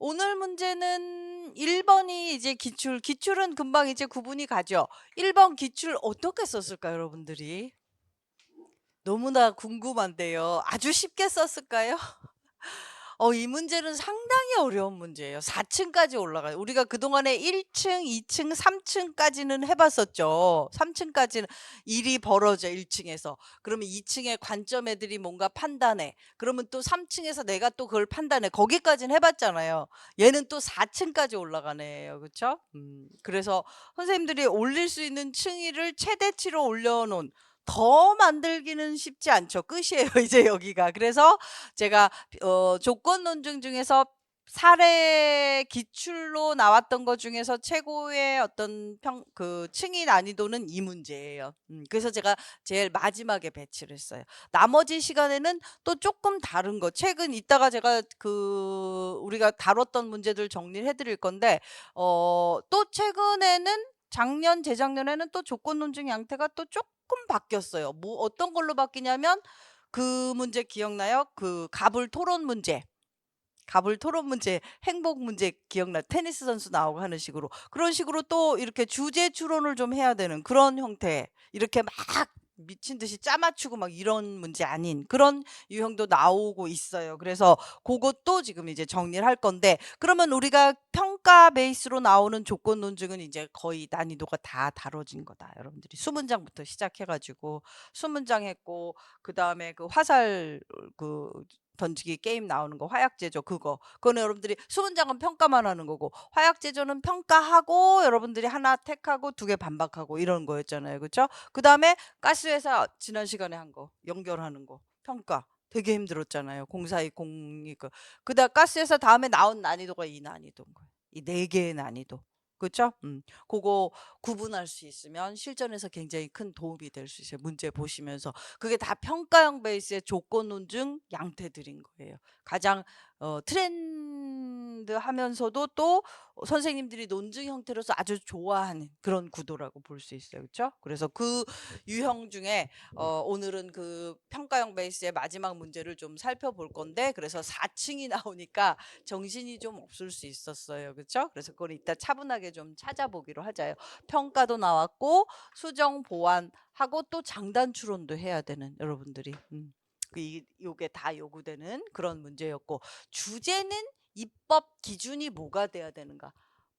오늘 문제는 1 번이 이제 기출은 금방 이제 구분이 가죠. 1번 기출 어떻게 썼을까요, 여러분들이? 너무나 궁금한데요. 아주 쉽게 썼을까요? 이 문제는 상당히 어려운 문제예요. 4 층까지 올라가요. 우리가 그동안에 1 층, 2 층, 3 층까지는 해 봤었죠. 3 층까지는 일이 벌어져 1 층에서. 그러면 2 층에 관점 애들이 뭔가 판단해. 그러면 또 3 층에서 내가 또 그걸 판단해. 거기까지는 해 봤잖아요. 얘는 또 4 층까지 올라가는 애예요. 그쵸? 그래서 선생님들이 올릴 수 있는 층위를 최대치로 올려 놓은, 더 만들기는 쉽지 않죠. 끝이에요 이제 여기가. 그래서 제가 조건 논증 중에서 사례 기출로 나왔던 것 중에서 최고의 어떤 층위 난이도는 이 문제예요. 그래서 제가 제일 마지막에 배치를 했어요. 나머지 시간에는 또 조금 다른 거, 최근 이따가 제가 우리가 다뤘던 문제들 정리를 해 드릴 건데, 또 최근에는 작년, 재작년에는 또 조건 논증 양태가 또 조금 바뀌었어요. 뭐 어떤 걸로 바뀌냐면, 그 문제 기억나요? 그 갑을 토론 문제. 갑을 토론 문제, 행복 문제 기억나, 테니스 선수 나오고 하는 식으로. 그런 식으로 또 이렇게 주제 추론을 좀 해야 되는 그런 형태. 이렇게 막 미친 듯이 짜 맞추고 막 이런 문제 아닌 그런 유형도 나오고 있어요. 그래서 그것도 지금 이제 정리를 할 건데, 그러면 우리가 평가 베이스로 나오는 조건 논증은 이제 거의 난이도가 다 다뤄진 거다. 여러분들이 수문장부터 시작해 가지고 수문장 했고, 그다음에 그 화살 그 던지기 게임 나오는 거, 화약제조 그거. 그거는 여러분들이 수문장은 평가만 하는 거고, 화약제조는 평가하고 여러분들이 하나 택하고 두 개 반박하고 이런 거였잖아요. 그쵸? 그다음에 가스회사 지난 시간에 한 거 연결하는 거 평가 되게 힘들었잖아요. 0420 그다음 가스회사 다음에 나온 난이도가 이 난이도인 거예요. 이 네 개의 난이도. 그쵸? 고거 구분할 수 있으면 실전에서 굉장히 큰 도움이 될 수 있어요, 문제 보시면서. 그게 다 평가형 베이스의 조건 논증 양태들인 거예요. 가장 트렌드하면서도 또 선생님들이 논증 형태로서 아주 좋아하는 그런 구도라고 볼 수 있어요. 그쵸? 그래서 그 유형 중에 오늘은 그 평가형 베이스의 마지막 문제를 좀 살펴볼 건데, 그래서 4 층이 나오니까 정신이 좀 없을 수 있었어요. 그쵸? 그래서 그걸 이따 차분하게 좀 찾아보기로 하자요. 평가도 나왔고 수정 보완하고 또 장단 추론도 해야 되는 여러분들이, 요게 다 요구되는 그런 문제였고, 주제는 입법 기준이 뭐가 돼야 되는가?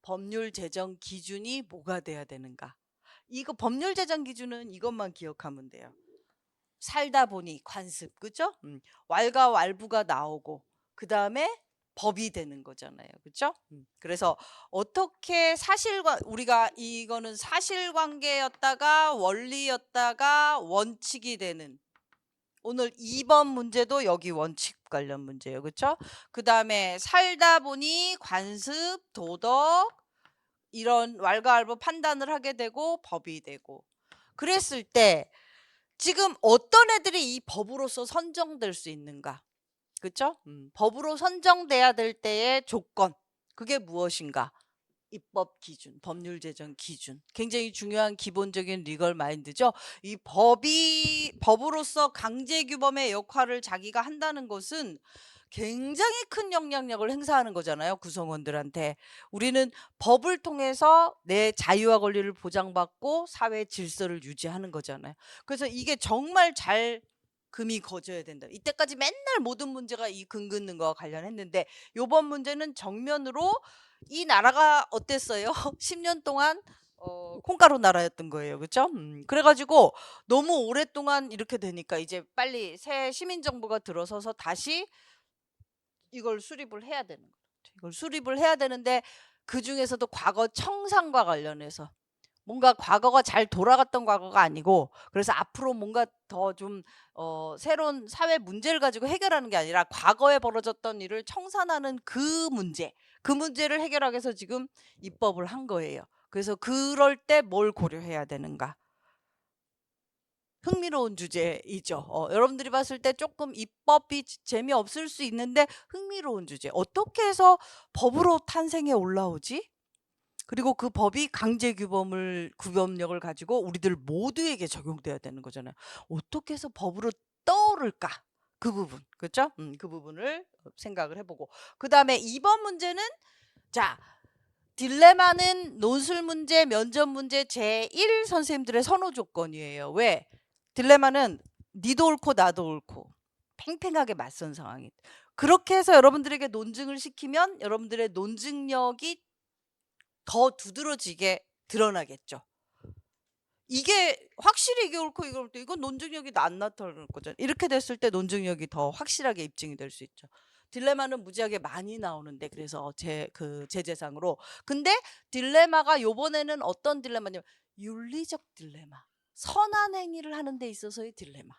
법률 제정 기준이 뭐가 돼야 되는가? 이거 법률 제정 기준은 이것만 기억하면 돼요. 살다 보니 관습, 그죠? 왈가왈부가 나오고 그다음에 법이 되는 거잖아요. 그죠? 그래서 어떻게 사실과, 우리가 이거는 사실관계였다가 원리였다가 원칙이 되는, 오늘 2번 문제도 여기 원칙 관련 문제예요. 그쵸? 그다음에 살다 보니 관습, 도덕, 이런 왈가왈부 판단을 하게 되고 법이 되고, 그랬을 때 지금 어떤 애들이 이 법으로서 선정될 수 있는가? 그쵸? 법으로 선정돼야 될 때의 조건. 그게 무엇인가? 입법 기준, 법률 제정 기준. 굉장히 중요한 기본적인 리걸 마인드죠. 이 법으로서 강제 규범의 역할을 자기가 한다는 것은 굉장히 큰 영향력을 행사하는 거잖아요, 구성원들한테. 우리는 법을 통해서 내 자유와 권리를 보장받고 사회 질서를 유지하는 거잖아요. 그래서 이게 정말 잘 금이 거져야 된다. 이때까지 맨날 모든 문제가 이 금 긋는 거와 관련했는데, 요번 문제는 정면으로 이 나라가 어땠어요? 10년 동안 콩가루 나라였던 거예요. 그쵸? 그래 가지고 너무 오랫동안 이렇게 되니까 이제 빨리 새 시민 정부가 들어서서 다시 이걸 수립을 해야 되는 거죠. 이걸 수립을 해야 되는데, 그중에서도 과거 청산과 관련해서 뭔가 과거가 잘 돌아갔던 과거가 아니고, 그래서 앞으로 뭔가 더 좀 새로운 사회 문제를 가지고 해결하는 게 아니라 과거에 벌어졌던 일을 청산하는 그 문제를 해결하기 위해서 지금 입법을 한 거예요. 그래서 그럴 때 뭘 고려해야 되는가? 흥미로운 주제이죠. 여러분들이 봤을 때 조금 입법이 재미없을 수 있는데 흥미로운 주제. 어떻게 해서 법으로 탄생해 올라오지? 그리고 그 법이 규범력을 가지고 우리들 모두에게 적용돼야 되는 거잖아요. 어떻게 해서 법으로 떠오를까? 그 부분. 그렇죠? 그 부분을 생각을 해 보고 그다음에 2번 문제는 자 딜레마는 논술 문제, 면접 문제 제1 선생님들의 선호 조건이에요. 왜? 딜레마는 니도 옳고 나도 옳고 팽팽하게 맞선 상황이. 그렇게 해서 여러분들에게 논증을 시키면 여러분들의 논증력이 더 두드러지게 드러나겠죠. 이게 확실히 이게 옳고 이게 옳고 이건 논증력이 안 나타날 거잖아요. 이렇게 됐을 때 논증력이 더 확실하게 입증이 될 수 있죠. 딜레마는 무지하게 많이 나오는데 그래서 제재상으로. 근데 딜레마가 요번에는 어떤 딜레마냐면 윤리적 딜레마. 선한 행위를 하는 데 있어서의 딜레마.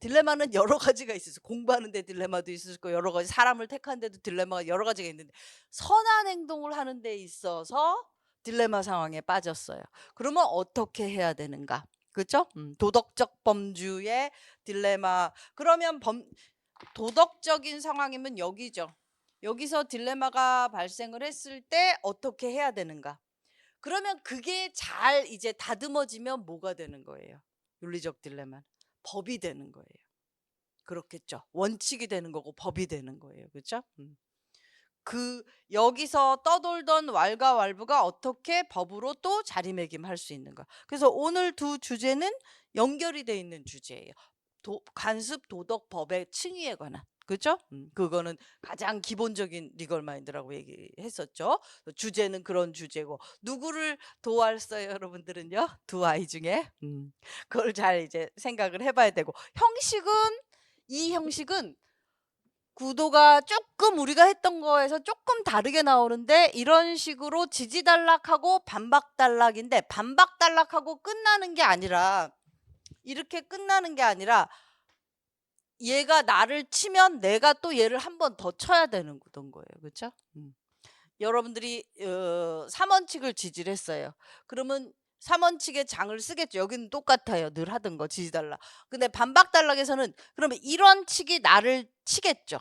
딜레마는 여러 가지가 있어요. 공부하는 데 딜레마도 있을 거고 여러 가지 사람을 택하는 데도 딜레마가 여러 가지가 있는데 선한 행동을 하는 데 있어서 딜레마 상황에 빠졌어요. 그러면 어떻게 해야 되는가? 그렇죠? 도덕적 범주의 딜레마. 그러면 도덕적인 상황이면 여기죠. 여기서 딜레마가 발생을 했을 때 어떻게 해야 되는가? 그러면 그게 잘 이제 다듬어지면 뭐가 되는 거예요? 윤리적 딜레마. 법이 되는 거예요. 그렇겠죠. 원칙이 되는 거고 법이 되는 거예요. 그렇죠? 여기서 떠돌던 왈가왈부가 어떻게 법으로 또 자리매김할 수 있는가. 그래서 오늘 두 주제는 연결이 돼 있는 주제예요. 간습 도덕법의 층위에 관한. 그죠? 그거는 가장 기본적인 리걸 마인드라고 얘기했었죠. 주제는 그런 주제고 누구를 도왔어요, 여러분들은요? 두 아이 중에. 그걸 잘 이제 생각을 해봐야 되고 이 형식은 구도가 조금 우리가 했던 거에서 조금 다르게 나오는데 이런 식으로 지지단락하고 반박단락인데 반박단락하고 끝나는 게 아니라 이렇게 끝나는 게 아니라 얘가 나를 치면 내가 또 얘를 한 번 더 쳐야 되는 구도인 거예요. 그렇죠? 여러분들이 3원칙을 지지를 했어요. 그러면 3원칙의 장을 쓰겠죠. 여기는 똑같아요. 늘 하던 거 지지달라. 근데 반박단락에서는 그러면 1원칙이 나를 치겠죠.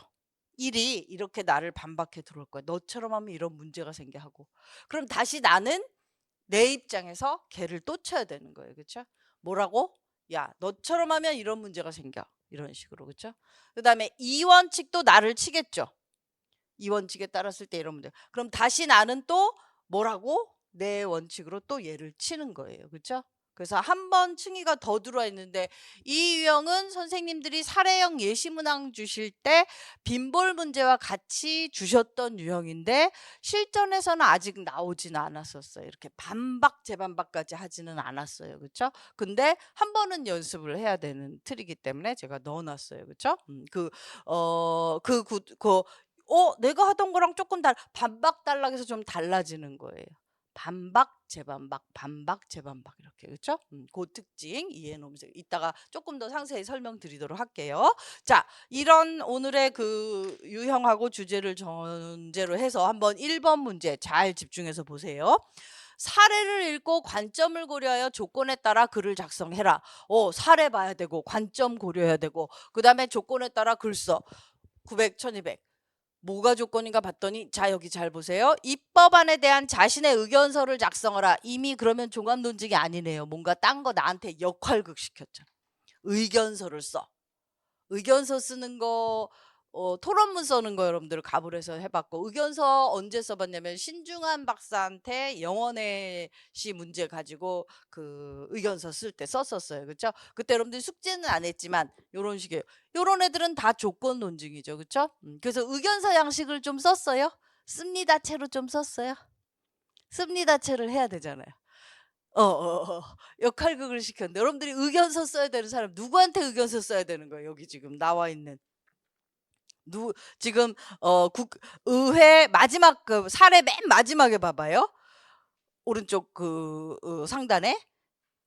1이 이렇게 나를 반박해 들어올 거야. 너처럼 하면 이런 문제가 생겨 하고. 그럼 다시 나는 내 입장에서 걔를 또 쳐야 되는 거예요. 그렇죠? 뭐라고? 야, 너처럼 하면 이런 문제가 생겨. 이런 식으로. 그렇죠? 그다음에 2원칙도 나를 치겠죠. 2원칙에 따랐을 때 이런 문제. 그럼 다시 나는 또 뭐라고? 내 원칙으로 또 얘를 치는 거예요. 그렇죠? 그래서 한 번 층위가 더 들어와 있는데 이 유형은 선생님들이 사례형 예시문항 주실 때 빈볼 문제와 같이 주셨던 유형인데 실전에서는 아직 나오지는 않았었어요. 이렇게 반박 재반박까지 하지는 않았어요. 그렇죠? 근데 한 번은 연습을 해야 되는 틀이기 때문에 제가 넣어놨어요. 그렇죠? 내가 하던 거랑 조금 반박 단락에서 좀 달라지는 거예요. 반박 재반박 반박 재반박 이렇게. 그렇죠? 그 특징 이해해 놓으면서 이따가 조금 더 상세히 설명드리도록 할게요. 자, 이런 오늘의 그 유형하고 주제를 전제로 해서 한번 1번 문제 잘 집중해서 보세요. 사례를 읽고 관점을 고려하여 조건에 따라 글을 작성해라. 사례 봐야 되고 관점 고려해야 되고 그다음에 조건에 따라 글 써. 900, 1200. 뭐가 조건인가 봤더니 자 여기 잘 보세요. 입법안에 대한 자신의 의견서를 작성하라. 이미 그러면 종합 논증이 아니네요. 뭔가 딴 거 나한테 역할극 시켰잖아. 의견서를 써. 의견서 쓰는 거 토론문 써는 거 여러분들 가불에서 해봤고 의견서 언제 써봤냐면 신중한 박사한테 영원의 시 문제 가지고 그 의견서 쓸 때 썼었어요. 그렇죠? 그때 여러분들 숙제는 안 했지만 요런 식이에요. 요런 애들은 다 조건 논증이죠. 그렇죠? 그래서 의견서 양식을 좀 썼어요. 씁니다 채로 좀 썼어요. 씁니다 채를 해야 되잖아요. 역할극을 시켰는데 여러분들이 의견서 써야 되는 사람 누구한테 의견서 써야 되는 거예요? 여기 지금 나와 있는 지금 의회 마지막 그 사례 맨 마지막에 봐봐요. 오른쪽 상단에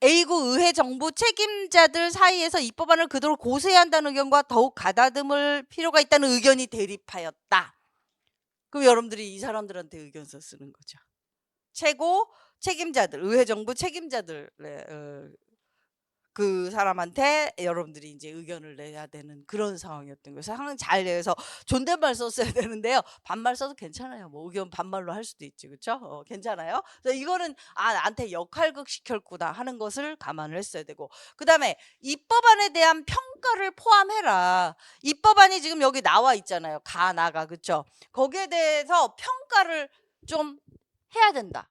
A구 의회 정부 책임자들 사이에서 이 법안을 그대로 고수해야 한다는 의견과 더욱 가다듬을 필요가 있다는 의견이 대립하였다. 그럼 여러분들이 이 사람들한테 의견서 쓰는 거죠. 최고 책임자들, 의회 정부 책임자들 그 사람한테 여러분들이 인제 의견을 내야 되는 그런 상황이었던 거예요. 그래서 항상 잘 내서 존댓말 썼어야 되는데요. 반말 써도 괜찮아요. 뭐 의견 반말로 할 수도 있지. 그쵸? 괜찮아요. 그래서 이거는 '아 나한테 역할극 시켰구나.' 하는 것을 감안을 했어야 되고 그다음에 "이 법안에 대한 평가를 포함해라." 이 법안이 지금 여기 나와 있잖아요. 가 나가. 그쵸? 거기에 대해서 평가를 좀 해야 된다.